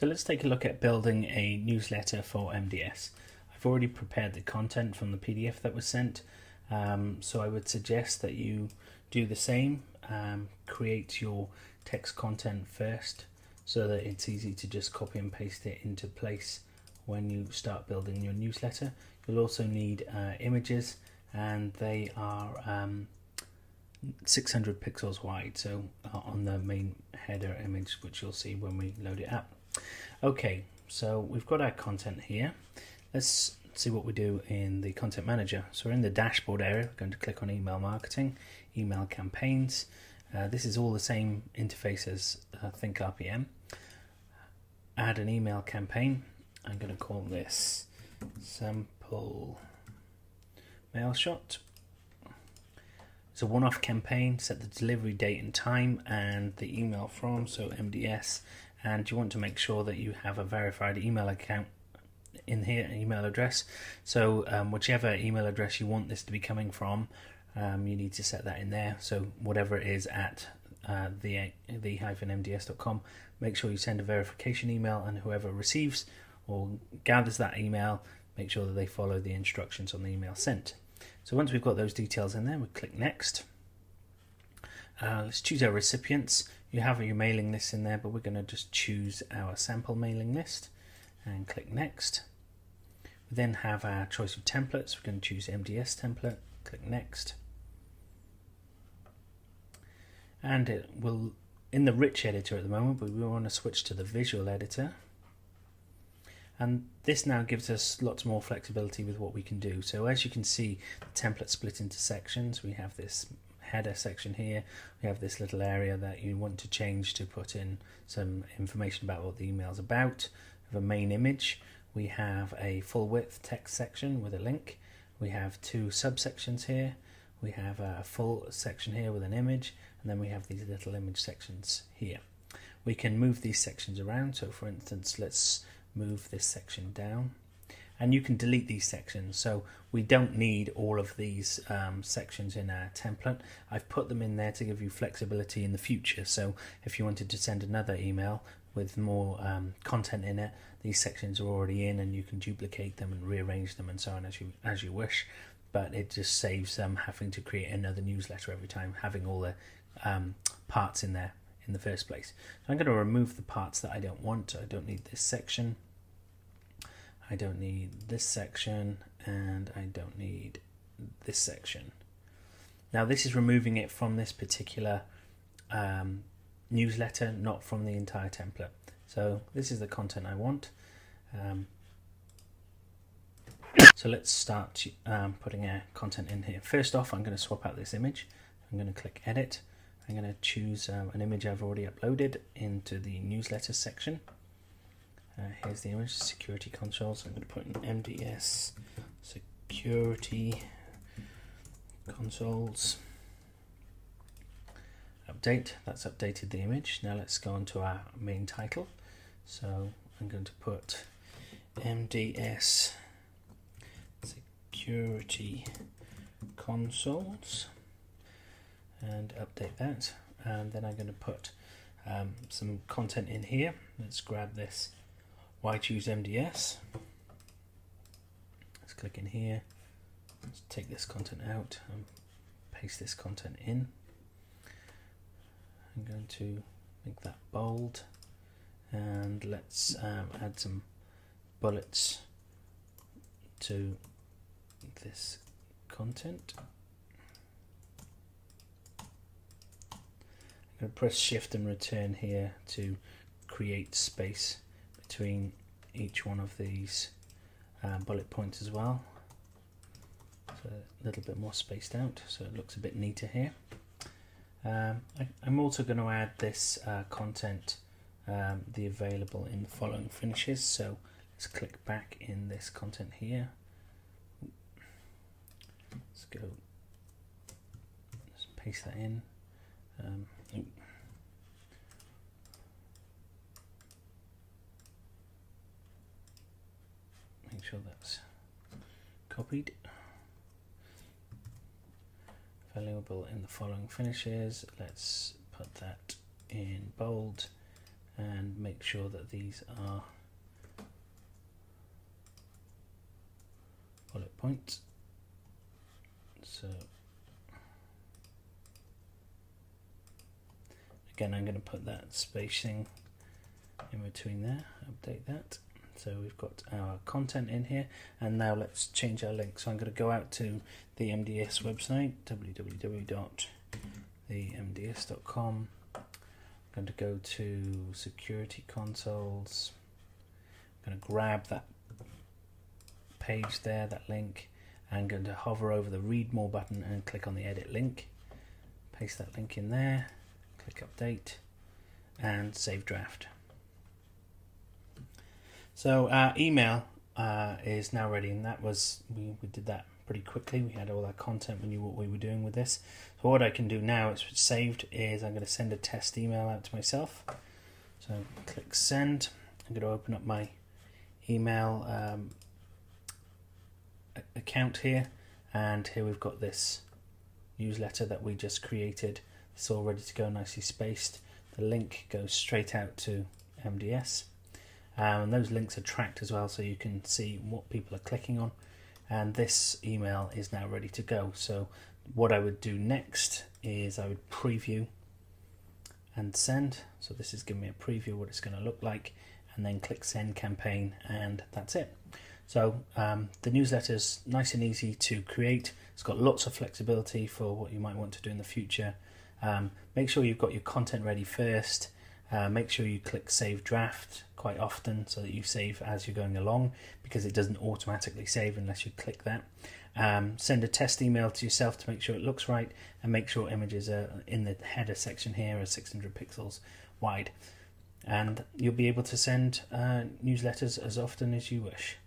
So let's take a look at building a newsletter for MDS. I've already prepared the content from the PDF that was sent, so I would suggest that you do the same. Create your text content first so that it's easy to just copy and paste it into place when you start building your newsletter. You'll also need images, and they are 600 pixels wide, so on the main header image, which you'll see when we load it up. Okay, so we've got our content here. Let's see what we do in the content manager. So we're in the dashboard area. We're going to click on email marketing, email campaigns. This is all the same interface as Think RPM. Add an email campaign. I'm going to call this sample mail shot. It's a one-off campaign. Set the delivery date and time and the email from, so MDS, and you want to make sure that you have a verified email account in here, email address. So whichever email address you want this to be coming from, you need to set that in there. So whatever it is at the-mds.com, make sure you send a verification email, and whoever receives or gathers that email, make sure that they follow the instructions on the email sent. So once we've got those details in there, we click next. Let's choose our recipients. You have your mailing list in there, but we're going to just choose our sample mailing list and click next. We then have our choice of templates. We're going to choose MDS template, click next. And it will, in the rich editor at the moment, but we want to switch to the visual editor. And this now gives us lots more flexibility with what we can do. So as you can see, the template split into sections. We have this header section here. We have this little area that you want to change to put in some information about what the email is about. We have a main image. We have a full width text section with a link. We have two subsections here. We have a full section here with an image, and then we have these little image sections here. We can move these sections around. So for instance, let's move this section down, and you can delete these sections. So we don't need all of these sections in our template. I've put them in there to give you flexibility in the future. So if you wanted to send another email with more content in it, these sections are already in, and you can duplicate them and rearrange them and so on as you wish. But it just saves having to create another newsletter every time, having all the parts in there in the first place. So I'm going to remove the parts that I don't want. I don't need this section, I don't need this section, and I don't need this section. Now this is removing it from this particular newsletter, not from the entire template. So this is the content I want. So let's start putting our content in here. First off, I'm going to swap out this image. I'm going to click edit. I'm going to choose an image I've already uploaded into the newsletter section. Here's the image, security console. So I'm going to put in MDS security consoles. Update, that's updated the image. Now let's go on to our main title. So I'm going to put MDS security consoles and update that, and then I'm going to put some content in here. Let's grab this why choose MDS. Let's click in here, let's take this content out and paste this content in. I'm going to make that bold, and let's add some bullets to this content. I'm going to press shift and return here to create space between each one of these bullet points as well, so a little bit more spaced out so it looks a bit neater here. I'm also going to add this content, the available in the following finishes. So let's click back in this content here. Let's go, let's paste that in. Make sure that's copied. Available in the following finishes. Let's put that in bold and make sure that these are bullet points. So again, I'm going to put that spacing in between there, update that. So we've got our content in here, and now let's change our link. So I'm going to go out to the MDS website, www.themds.com. I'm going to go to security consoles. I'm going to grab that page there, that link. I'm going to hover over the read more button and click on the edit link. Paste that link in there, click update, and save draft. So our email is now ready, and that was we did that pretty quickly. We had all our content, we knew what we were doing with this. So what I can do now, it's saved, is I'm going to send a test email out to myself. So click send. I'm going to open up my email account here, and here we've got this newsletter that we just created. It's all ready to go, nicely spaced. The link goes straight out to MDS. And those links are tracked as well, so you can see what people are clicking on, and this email is now ready to go. So what I would do next is I would preview and send. So this is giving me a preview of what it's going to look like, and then click send campaign, and that's it. So the newsletter's nice and easy to create. It's got lots of flexibility for what you might want to do in the future. Make sure you've got your content ready first. Make sure you click save draft quite often so that you save as you're going along, because it doesn't automatically save unless you click that. Send a test email to yourself to make sure it looks right, and make sure images are in the header section here are 600 pixels wide. And you'll be able to send newsletters as often as you wish.